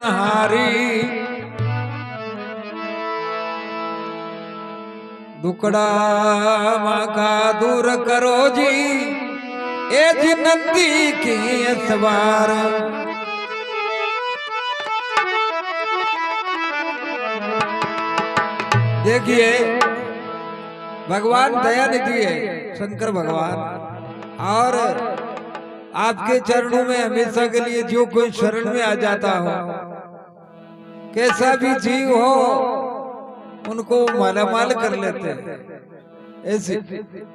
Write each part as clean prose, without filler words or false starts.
हारी दुकड़ा माका दूर करो जी ए जी नंदी की सवार। देखिए भगवान दयानिधि है शंकर भगवान, और आपके चरणों में हमेशा के लिए जो कोई शरण में आ जाता हो, कैसा भी जीव हो, उनको मालामाल कर लेते हैं। ऐसी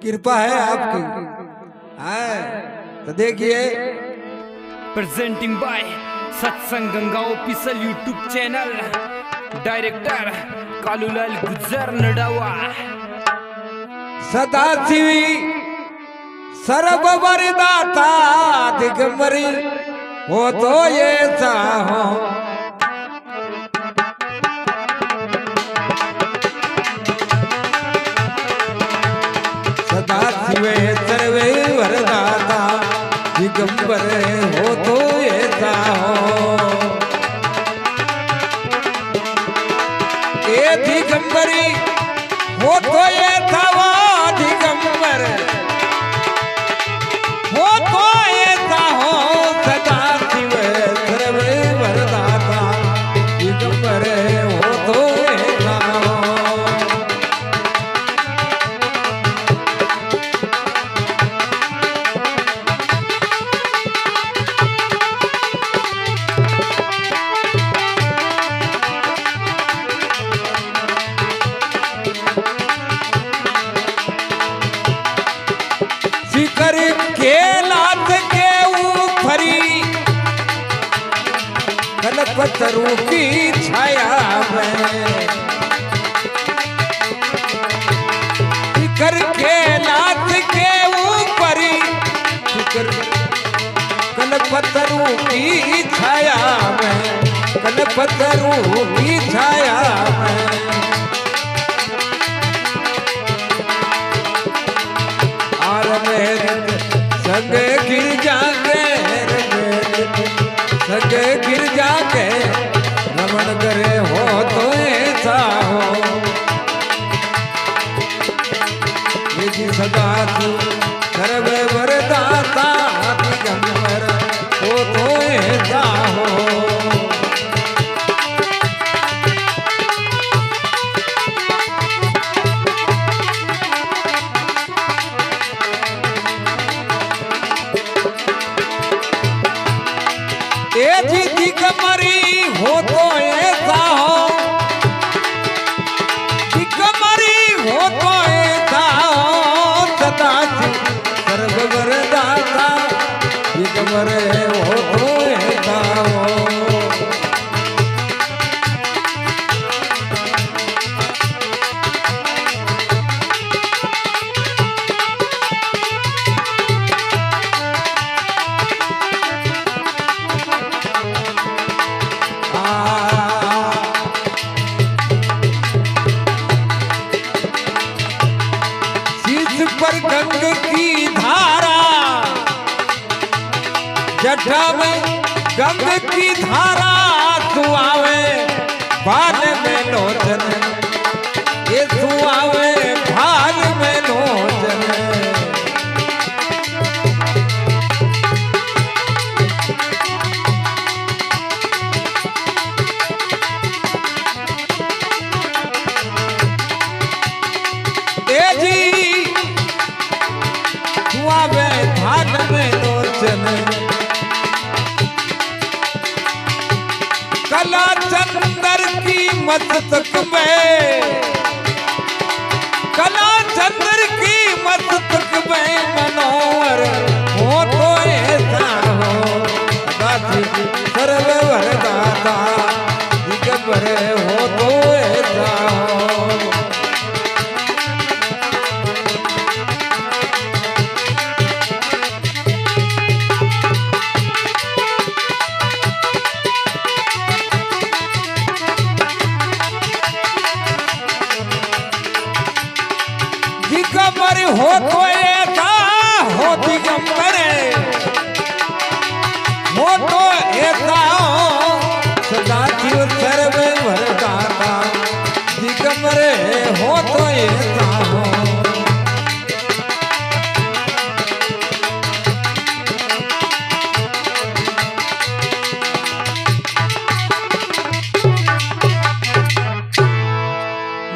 कृपा है आपकी। तो देखिए presenting by Satsang Ganga official YouTube channel, director Kalulal Gujjar Nadawa. सदाशिवी सर्व वरदाता दिगंबरी हो तो ये हो। सदाशिवे सर्वे वरदाता दिगंबर हो तो ऐसा हो। ए दिगंबरी हो तो ऐसा हो, दिगंबर हो तो ऐसा हो। सदाशिव सर्वे वरदाता दिगंबर हो तो ऐसा हो। शिखर के लात के ऊपरी कल्पतरु की छाया में। शिखर के लात के ऊपरी कल्पतरु की छाया में, कल्पतरु की छाया में। संग गिर जाके संग गिर जाके रमण करे हो तो ऐसा हो। ये जी सदा तू सर्व वरदाता दिगंबर हो तो ऐसा हो। जी दिगंबरी हो तो ऐसा हो, दिगंबरी हो तो ऐसा हो। सदाशिव सर्व वरदाता दिगंबर हो तो ऐसा हो। पर गंग की धारा जटा में गंग की धारा तू आवे भाल में लोचन, ये तू आवे भाल में लोचन। कला चंदर की मस्तक में, कला चंदर की मस्तक में मनोहर हो तो ऐसा हो। सदाशिव सर्व वरदाता दिगंबर हो तो ऐसा हो। दिगंबर हो तो ऐसा हो, दिगंबर हो तो ऐसा हो। सदा हो तो ऐसा हो।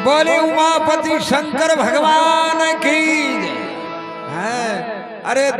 बोले उमापति शंकर भगवान की जय। अरे